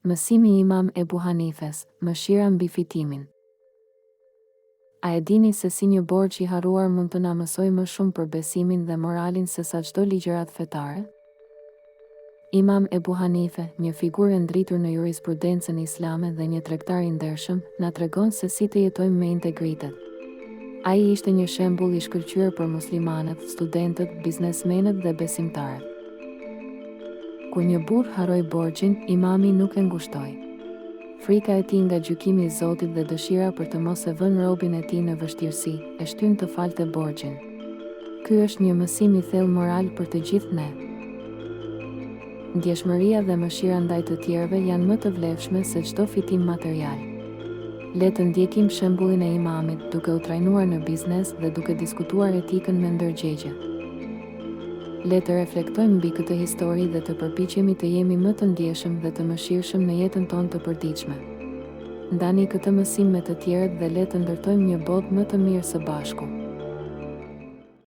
Mësimi i Imam Ebu Hanifes, mëshira mbi fitimin. A e dini se si një borxh i harruar mund të na mësojë më shumë për besimin dhe moralin se sa çdo ligjërat fetare? Imam Ebu Hanife, një figurë e ndritur në jurisprudencën islame dhe një tregtar i ndershëm, na tregon se si të jetojmë me integritet. Ai ishte një shembull i shkëlqyer për muslimanët, studentët, biznesmenët dhe besimtarët. Kur një burr harroi borxhin, imami nuk e ngushtoi. Frika e tij nga gjykimi i Zotit dhe dëshira për të mos e vënë robën e tij në vështirësi, e shtyn të falte borxhin. Ky është një mësim i thellë moral për të gjithë ne. Ndjeshmëria dhe mëshira ndaj të tjerëve janë më të vlefshme se çdo fitim material. Le të ndjekim shembullin e imamit, duke u trajnuar në biznes dhe duke diskutuar etikën me ndërgjegje. Le të reflektojmë mbi këtë histori dhe të përpiqemi të jemi më të ndjeshëm dhe të mëshirshëm në jetën tonë të përditshme. Ndani këtë mësim me të tjerët dhe le të ndërtojmë një botë më të mirë së bashku.